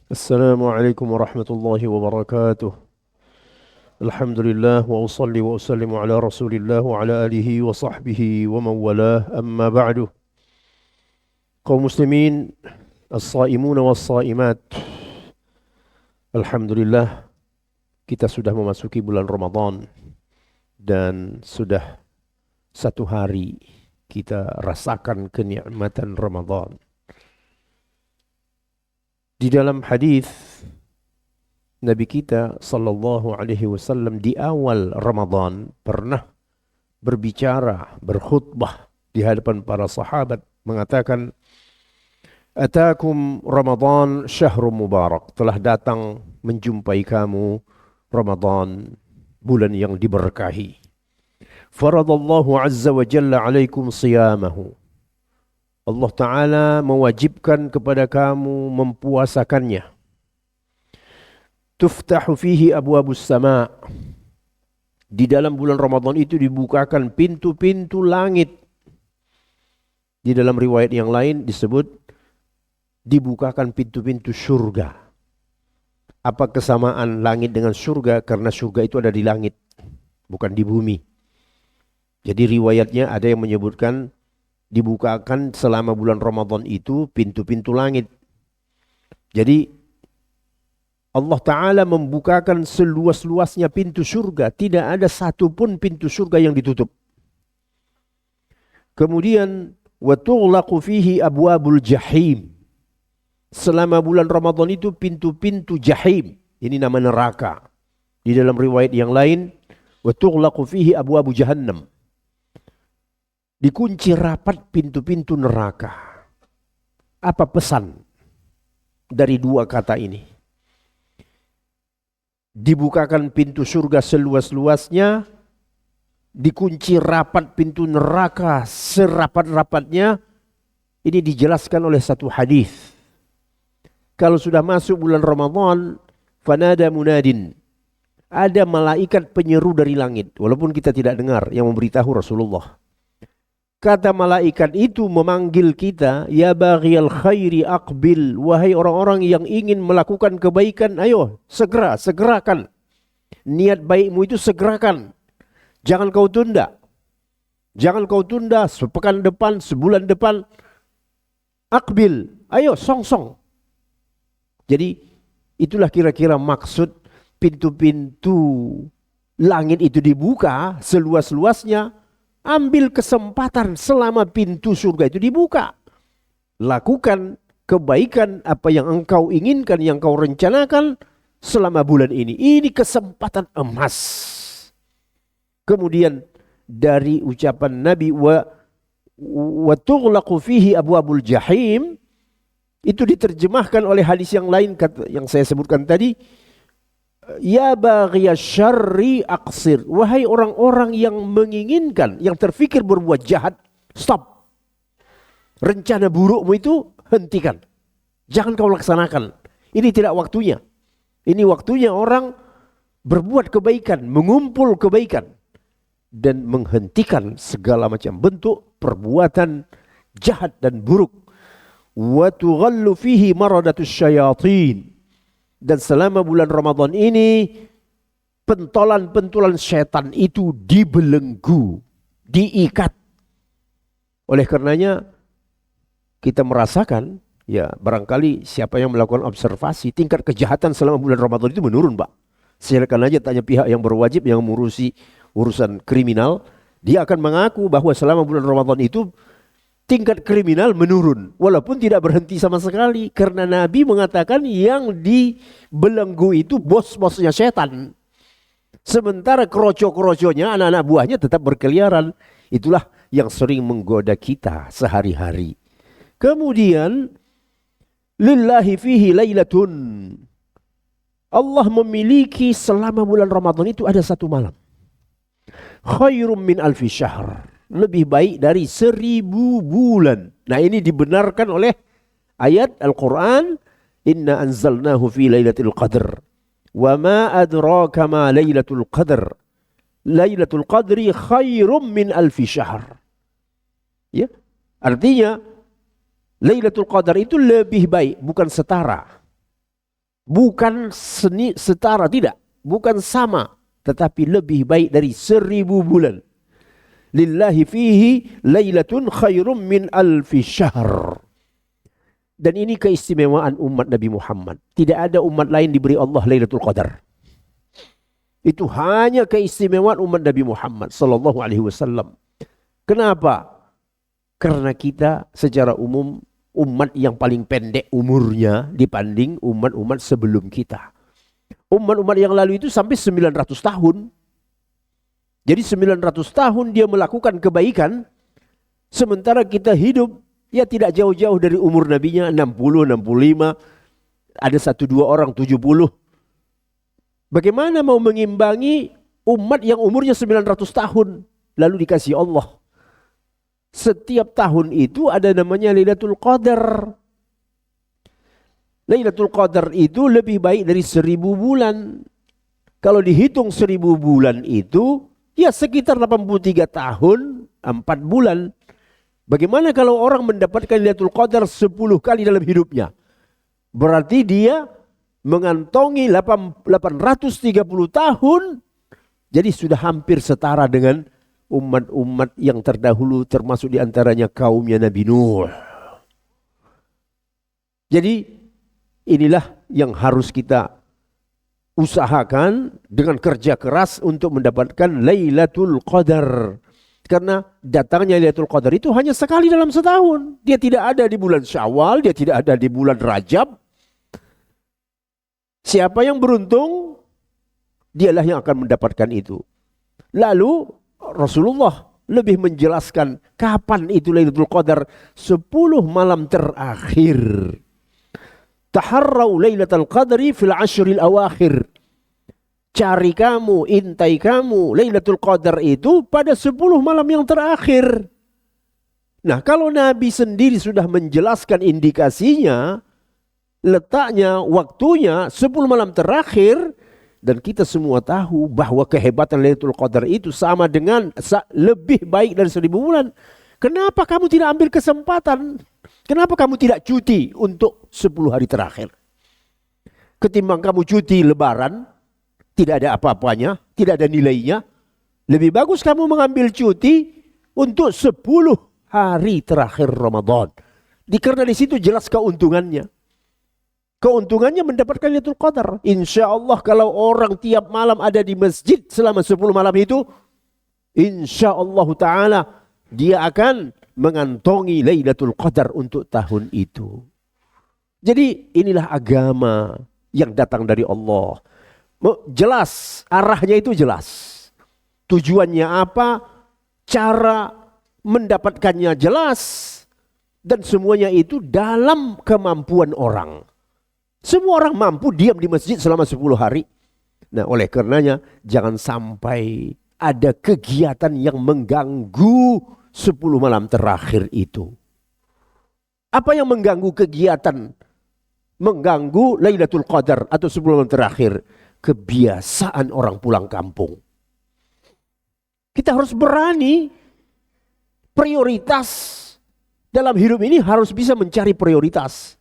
السلام عليكم ورحمة الله وبركاته. الحمد لله وأصلي وأسلم على رسول الله وعلى آله وصحبه ومن والاه أما بعد. Kaum muslimin as-saimuna was-saimat, alhamdulillah kita sudah memasuki bulan Ramadan dan sudah satu hari kita rasakan kenikmatan Ramadan. Di dalam hadis Nabi kita sallallahu alaihi wasallam di awal Ramadan pernah berbicara, berkhutbah di hadapan para sahabat mengatakan, "Atakum Ramadan syahrun mubarak." Telah datang menjumpai kamu Ramadan, bulan yang diberkahi. Faradallahu azza wa jalla alaikum siyamahu. Allah Ta'ala mewajibkan kepada kamu mempuasakannya. Tuftahu fihi abwabus sama. Di dalam bulan Ramadan itu dibukakan pintu-pintu langit. Di dalam riwayat yang lain disebut dibukakan pintu-pintu surga. Apa kesamaan langit dengan surga? Karena surga itu ada di langit, bukan di bumi. Jadi riwayatnya ada yang menyebutkan dibukakan selama bulan Ramadan itu pintu-pintu langit. Jadi Allah Ta'ala membukakan seluas-luasnya pintu surga. Tidak ada satupun pintu surga yang ditutup. Kemudian وَتُغْلَقُ فِيهِ أَبْوَابُ الْجَحِيمِ. Selama bulan Ramadan itu pintu-pintu jahim. Ini nama neraka. Di dalam riwayat yang lain وَتُغْلَقُ فِيهِ أَبْوَابُ جَهَنَّمِ. Dikunci rapat pintu-pintu neraka. Apa pesan dari dua kata ini? Dibukakan pintu surga seluas-luasnya, dikunci rapat pintu neraka serapat-rapatnya. Ini dijelaskan oleh satu hadis. Kalau sudah masuk bulan Ramadan, fanada munadin. Ada malaikat penyeru dari langit, walaupun kita tidak dengar, yang memberitahu Rasulullah. Kata malaikat itu memanggil kita, ya baghiyal khairi aqbil, wahai orang-orang yang ingin melakukan kebaikan, ayo segerakan. Niat baikmu itu segerakan. Jangan kau tunda. Jangan kau tunda sepekan depan, sebulan depan. Aqbil, ayo song-song. Jadi itulah kira-kira maksud pintu-pintu langit itu dibuka seluas-luasnya. Ambil kesempatan selama pintu surga itu dibuka. Lakukan kebaikan apa yang engkau inginkan, yang kau rencanakan selama bulan ini. Ini kesempatan emas. Kemudian dari ucapan Nabi wa tughlaqu fihi abwabul jahim, itu diterjemahkan oleh hadis yang lain yang saya sebutkan tadi. Ya baghiyasy syarri aqsir. Wahai orang-orang yang menginginkan, yang terfikir berbuat jahat, stop. Rencana burukmu itu hentikan. Jangan kau laksanakan. Ini tidak waktunya. Ini waktunya orang berbuat kebaikan, mengumpul kebaikan dan menghentikan segala macam bentuk perbuatan jahat dan buruk. Wa tughallu fihi maradatus syayatin. Dan selama bulan Ramadan ini pentolan-pentolan setan itu dibelenggu, diikat. Oleh karenanya kita merasakan, ya barangkali siapa yang melakukan observasi, tingkat kejahatan selama bulan Ramadan itu menurun, Pak. Silakan aja tanya pihak yang berwajib yang mengurusi urusan kriminal, dia akan mengaku bahwa selama bulan Ramadan itu tingkat kriminal menurun, walaupun tidak berhenti sama sekali, karena Nabi mengatakan yang dibelenggu itu bos-bosnya setan. Sementara kroco-kroconya, anak-anak buahnya tetap berkeliaran. Itulah yang sering menggoda kita sehari-hari. Kemudian, lillahi fihi lailatun. Allah memiliki selama bulan Ramadan itu ada satu malam. Khairum min alfi syahr. Lebih baik dari 1000 bulan. Nah ini dibenarkan oleh ayat Al-Quran. Inna anzalnahu fi lailatul qadr. Wa ma adraka ma lailatul qadr. Lailatul Qadri khairum min alfi syahr. Ya, artinya Lailatul Qadar itu lebih baik, bukan setara. Bukan setara, tidak. Bukan sama, tetapi lebih baik dari 1000 bulan. Lillahi fihi lailatun khairum min alfi syahr. Dan ini keistimewaan umat Nabi Muhammad. Tidak ada umat lain diberi Allah Lailatul Qadar. Itu hanya keistimewaan umat Nabi Muhammad sallallahu alaihi wasallam. Kenapa? Karena kita secara umum umat yang paling pendek umurnya dibanding umat-umat sebelum kita. Umat-umat yang lalu itu sampai 900 tahun. Jadi 900 tahun dia melakukan kebaikan, sementara kita hidup ya tidak jauh-jauh dari umur nabinya 60, 65, ada 1-2 orang 70. Bagaimana mau mengimbangi umat yang umurnya 900 tahun lalu dikasih Allah? Setiap tahun itu ada namanya Lailatul Qadar. Lailatul Qadar itu lebih baik dari 1000 bulan. Kalau dihitung 1000 bulan itu ya sekitar 83 tahun 4 bulan. Bagaimana kalau orang mendapatkan Lailatul Qadar 10 kali dalam hidupnya? Berarti dia mengantongi 830 tahun. Jadi sudah hampir setara dengan umat-umat yang terdahulu, termasuk diantaranya kaumnya Nabi Nuh. Jadi inilah yang harus kita usahakan dengan kerja keras untuk mendapatkan Lailatul Qadar. Karena datangnya Lailatul Qadar itu hanya sekali dalam setahun. Dia tidak ada di bulan Syawal, dia tidak ada di bulan Rajab. Siapa yang beruntung, dialah yang akan mendapatkan itu. Lalu Rasulullah lebih menjelaskan kapan itu Lailatul Qadar. 10 malam terakhir. Taharrau Lailatul Qadri fil ashril awakhir. Cari kamu, intai kamu Lailatul Qadar itu pada 10 malam yang terakhir. Nah, kalau Nabi sendiri sudah menjelaskan indikasinya, letaknya, waktunya 10 malam terakhir, dan kita semua tahu bahwa kehebatan Lailatul Qadar itu sama dengan lebih baik dari 1000 bulan. Kenapa kamu tidak ambil kesempatan? Kenapa kamu tidak cuti untuk 10 hari terakhir? Ketimbang kamu cuti lebaran, tidak ada apa-apanya, tidak ada nilainya. Lebih bagus kamu mengambil cuti untuk 10 hari terakhir Ramadan. Karena di situ jelas keuntungannya. Keuntungannya mendapatkan Lailatul Qadar. Insya Allah kalau orang tiap malam ada di masjid selama 10 malam itu, insya Allah Ta'ala dia akan mengantongi Lailatul Qadar untuk tahun itu. Jadi inilah agama yang datang dari Allah. Jelas, arahnya itu jelas. Tujuannya apa, cara mendapatkannya jelas. Dan semuanya itu dalam kemampuan orang. Semua orang mampu diam di masjid selama 10 hari. Nah, oleh karenanya jangan sampai ada kegiatan yang mengganggu 10 malam terakhir itu. Apa yang mengganggu kegiatan, mengganggu Lailatul Qadar atau 10 malam terakhir? Kebiasaan orang pulang kampung. Kita harus berani. Prioritas dalam hidup ini harus bisa mencari prioritas.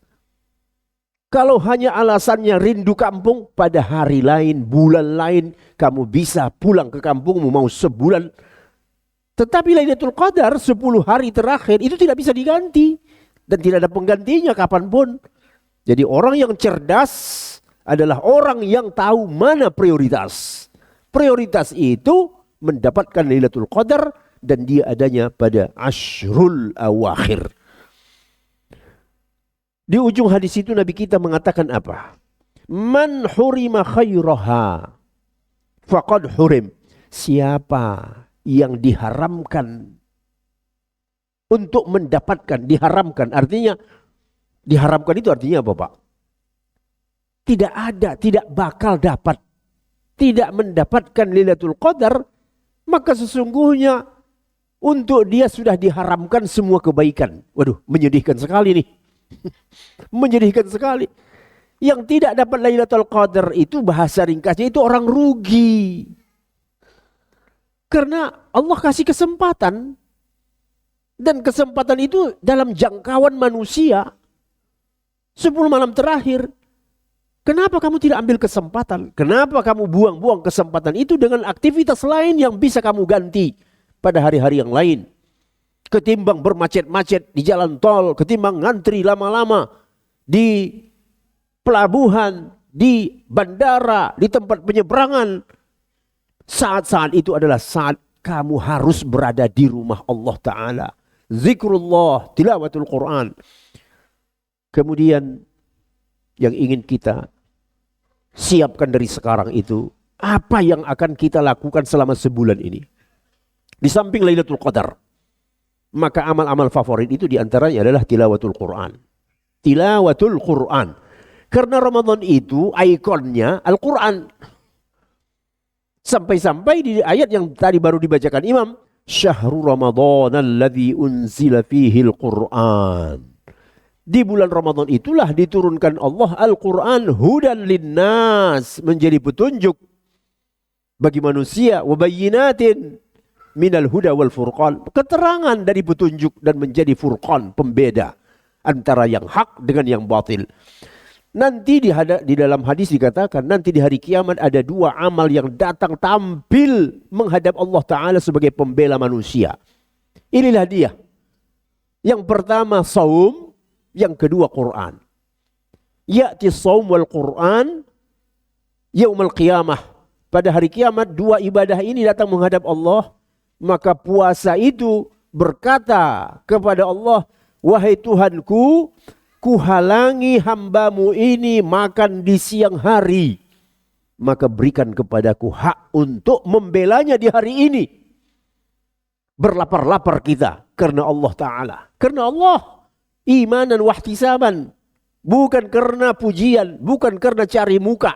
Kalau hanya alasannya rindu kampung, pada hari lain, bulan lain, kamu bisa pulang ke kampungmu mau sebulan. Tetapi Lailatul Qadar 10 hari terakhir itu tidak bisa diganti. Dan tidak ada penggantinya kapanpun. Jadi orang yang cerdas adalah orang yang tahu mana prioritas. Prioritas itu mendapatkan Lailatul Qadar dan dia adanya pada Ashrul Awakhir. Di ujung hadis itu Nabi kita mengatakan apa? Man hurima khairaha faqad hurim. Siapa yang diharamkan untuk mendapatkan, diharamkan artinya, diharamkan itu artinya apa Pak? Tidak ada, tidak bakal dapat, tidak mendapatkan Lailatul Qadar, maka sesungguhnya untuk dia sudah diharamkan semua kebaikan. Waduh, menyedihkan sekali nih. Menyedihkan sekali. Yang tidak dapat Lailatul Qadar itu bahasa ringkasnya itu orang rugi. Karena Allah kasih kesempatan. Dan kesempatan itu dalam jangkauan manusia. 10 malam terakhir. Kenapa kamu tidak ambil kesempatan? Kenapa kamu buang-buang kesempatan itu dengan aktivitas lain yang bisa kamu ganti pada hari-hari yang lain? Ketimbang bermacet-macet di jalan tol, ketimbang ngantri lama-lama di pelabuhan, di bandara, di tempat penyeberangan. Saat-saat itu adalah saat kamu harus berada di rumah Allah Ta'ala. Zikrullah, tilawatul Quran. Kemudian yang ingin kita siapkan dari sekarang itu, apa yang akan kita lakukan selama sebulan ini? Di samping Lailatul Qadar, maka amal-amal favorit itu diantaranya adalah tilawatul Quran. Tilawatul Quran. Karena Ramadan itu ikonnya Al-Quran. Sampai-sampai di ayat yang tadi baru dibacakan Imam, Syahrul Ramadan alladzi unzila fihi Al-Quran. Di bulan Ramadan itulah diturunkan Allah Al-Quran hudan linnas, menjadi petunjuk bagi manusia, wabayyinatin minal huda wal furqan, keterangan dari petunjuk dan menjadi furqan, pembeda antara yang hak dengan yang batil. Nanti di dalam hadis dikatakan nanti di hari kiamat ada 2 amal yang datang tampil menghadap Allah Ta'ala sebagai pembela manusia. Inilah dia. Yang pertama saum, yang kedua Quran. Ya'ti saum wal Quran yaumul qiyamah. Pada hari kiamat 2 ibadah ini datang menghadap Allah. Maka puasa itu berkata kepada Allah, wahai Tuhanku, kuhalangi hambamu ini makan di siang hari. Maka berikan kepadaku hak untuk membelanya di hari ini. Berlapar-lapar kita karena Allah Ta'ala. Karena Allah. Imanan wahtisaban. Bukan karena pujian, bukan karena cari muka.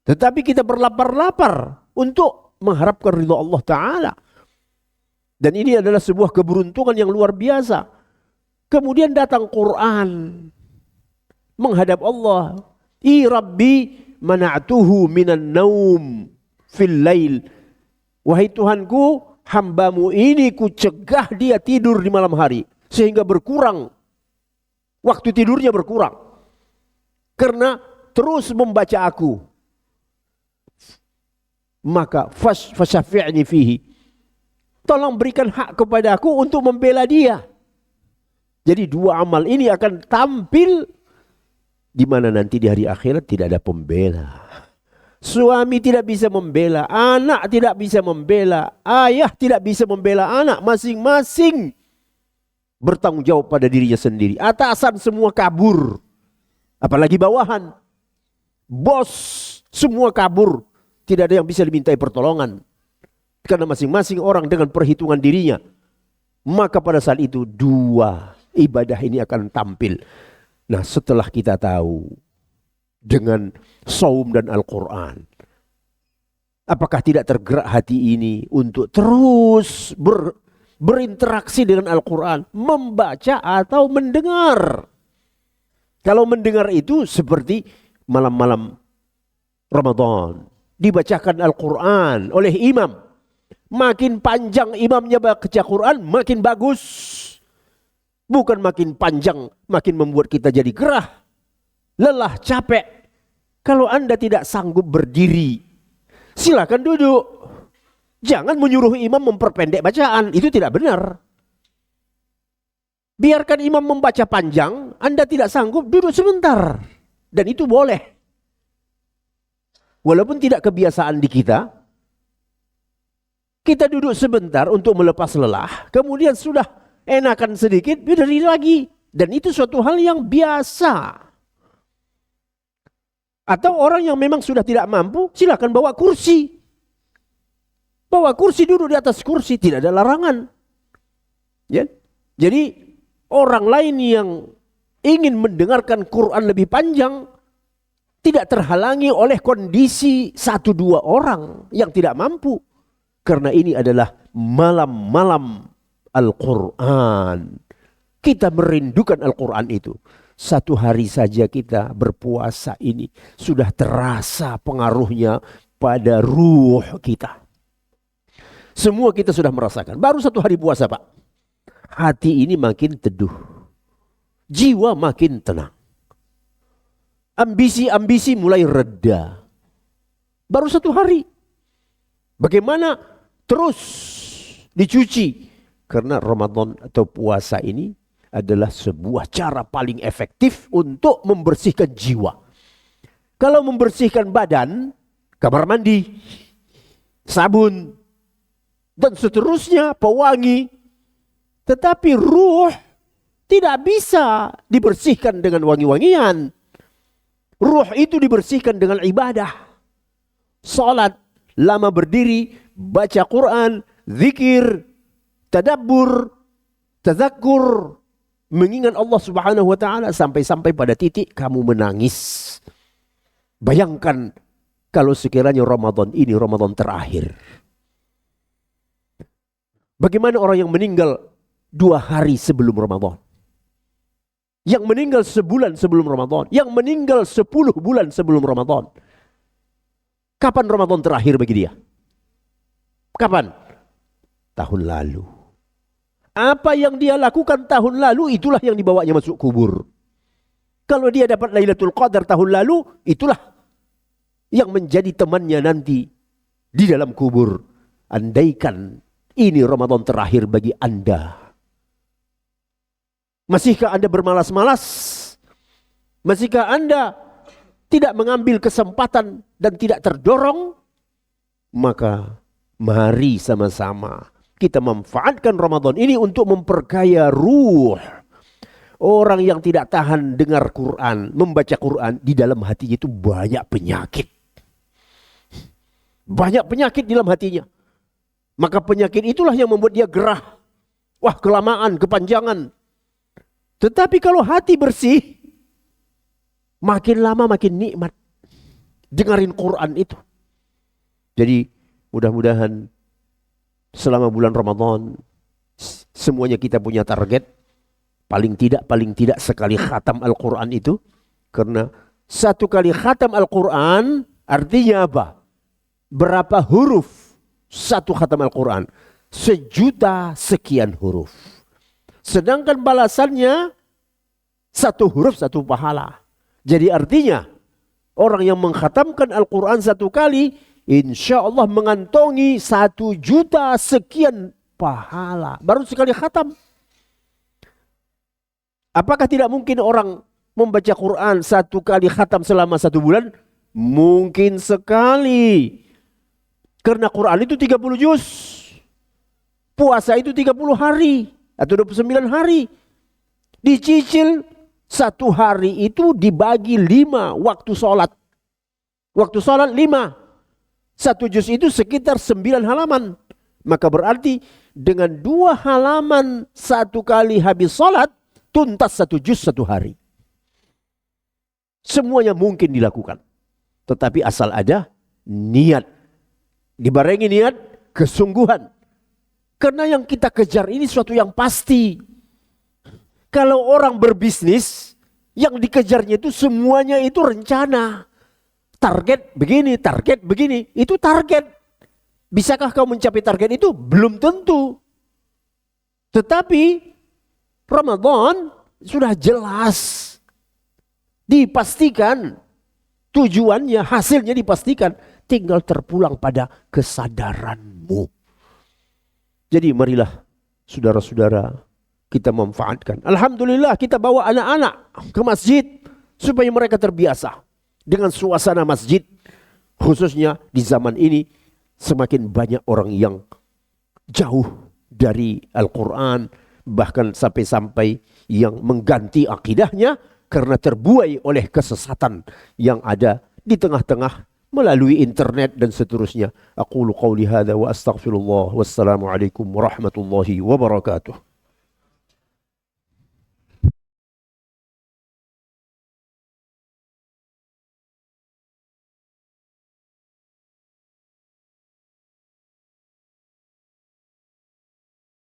Tetapi kita berlapar-lapar untuk mengharapkan ridha Allah Ta'ala. Dan ini adalah sebuah keberuntungan yang luar biasa. Kemudian datang Quran menghadap Allah. I Rabbi mana'tuhu minan naum fil lail. Wahai Tuhanku, hambamu ini ku cegah dia tidur di malam hari. Sehingga berkurang. Waktu tidurnya berkurang. Karena terus membaca aku. Maka fasyafi'ni fihi. Tolong berikan hak kepada aku untuk membela dia. Jadi 2 amal ini akan tampil di mana nanti di hari akhirat tidak ada pembela. Suami tidak bisa membela, anak tidak bisa membela, ayah tidak bisa membela anak, masing-masing bertanggung jawab pada dirinya sendiri. Atasan semua kabur, apalagi bawahan. Bos semua kabur, tidak ada yang bisa dimintai pertolongan. Karena masing-masing orang dengan perhitungan dirinya. Maka pada saat itu 2 ibadah ini akan tampil. Nah, setelah kita tahu dengan saum dan Al-Quran, apakah tidak tergerak hati ini untuk terus berinteraksi dengan Al-Quran, membaca atau mendengar? Kalau mendengar itu seperti malam-malam Ramadan dibacakan Al-Quran oleh imam. Makin panjang imamnya baca Quran, makin bagus. Bukan makin panjang, makin membuat kita jadi gerah, lelah, capek. Kalau Anda tidak sanggup berdiri, silakan duduk. Jangan menyuruh imam memperpendek bacaan, itu tidak benar. Biarkan imam membaca panjang, Anda tidak sanggup, duduk sebentar. Dan itu boleh. Walaupun tidak kebiasaan di kita, kita duduk sebentar untuk melepas lelah, kemudian sudah enakan sedikit, berdiri lagi. Dan itu suatu hal yang biasa. Atau orang yang memang sudah tidak mampu, silakan bawa kursi. Bawa kursi, duduk di atas kursi, tidak ada larangan. Ya? Jadi orang lain yang ingin mendengarkan Quran lebih panjang, tidak terhalangi oleh kondisi 1-2 orang yang tidak mampu. Karena ini adalah malam-malam Al-Quran. Kita merindukan Al-Quran itu. 1 hari saja kita berpuasa ini sudah terasa pengaruhnya pada ruh kita. Semua kita sudah merasakan. Baru 1 hari puasa, Pak. Hati ini makin teduh. Jiwa makin tenang. Ambisi-ambisi mulai reda. Baru 1 hari. Bagaimana terus dicuci? Karena Ramadan atau puasa ini adalah sebuah cara paling efektif untuk membersihkan jiwa. Kalau membersihkan badan, kamar mandi, sabun, dan seterusnya, pewangi. Tetapi ruh tidak bisa dibersihkan dengan wangi-wangian. Ruh itu dibersihkan dengan ibadah. Salat, lama berdiri, baca Quran, zikir, tadabbur, tazakkur, mengingat Allah Subhanahu wa taala sampai-sampai pada titik kamu menangis. Bayangkan kalau sekiranya Ramadan ini Ramadan terakhir. Bagaimana orang yang meninggal 2 hari sebelum Ramadan? Yang meninggal sebulan sebelum Ramadan? Yang meninggal 10 bulan sebelum Ramadan? Kapan Ramadan terakhir bagi dia? Kapan? Tahun lalu. Apa yang dia lakukan tahun lalu, itulah yang dibawanya masuk kubur. Kalau dia dapat Lailatul Qadar tahun lalu, itulah yang menjadi temannya nanti di dalam kubur. Andaikan ini Ramadan terakhir bagi Anda. Masihkah Anda bermalas-malas? Masihkah Anda tidak mengambil kesempatan dan tidak terdorong? Maka mari sama-sama kita manfaatkan Ramadan ini untuk memperkaya ruh. Orang yang tidak tahan dengar Quran, membaca Quran, di dalam hatinya itu banyak penyakit. Banyak penyakit di dalam hatinya. Maka penyakit itulah yang membuat dia gerah. Wah, kelamaan, kepanjangan. Tetapi kalau hati bersih, makin lama makin nikmat dengerin Quran itu. Jadi mudah-mudahan selama bulan Ramadan semuanya kita punya target. Paling tidak sekali khatam Al-Quran itu. Karena 1 kali khatam Al-Quran artinya apa? Berapa huruf 1 khatam Al-Quran? 1.000.000 sekian huruf. Sedangkan balasannya 1 huruf 1 pahala. Jadi artinya orang yang mengkhatamkan Al-Quran 1 kali, insya Allah mengantongi 1.000.000 sekian pahala. Baru sekali khatam. Apakah tidak mungkin orang membaca Quran 1 kali khatam selama 1 bulan? Mungkin sekali. Karena Quran itu 30 juz. Puasa itu 30 hari atau 29 hari. Dicicil 1 hari itu dibagi 5 waktu sholat. Waktu sholat 5. 1 juz itu sekitar 9 halaman. Maka berarti dengan 2 halaman 1 kali habis sholat, tuntas 1 juz 1 hari. Semuanya mungkin dilakukan. Tetapi asal ada niat. Dibarengi niat, kesungguhan. Karena yang kita kejar ini suatu yang pasti. Kalau orang berbisnis, yang dikejarnya itu semuanya itu rencana. Target begini, itu target. Bisakah kau mencapai target itu? Belum tentu. Tetapi Ramadan sudah jelas. Dipastikan tujuannya, hasilnya dipastikan. Tinggal terpulang pada kesadaranmu. Jadi marilah saudara-saudara kita manfaatkan. Alhamdulillah kita bawa anak-anak ke masjid supaya mereka terbiasa dengan suasana masjid. Khususnya di zaman ini semakin banyak orang yang jauh dari Al-Quran. Bahkan sampai-sampai yang mengganti akidahnya karena terbuai oleh kesesatan yang ada di tengah-tengah melalui internet dan seterusnya. Aqulu qawli hadza wa astaghfirullah. Wassalamualaikum warahmatullahi wabarakatuh.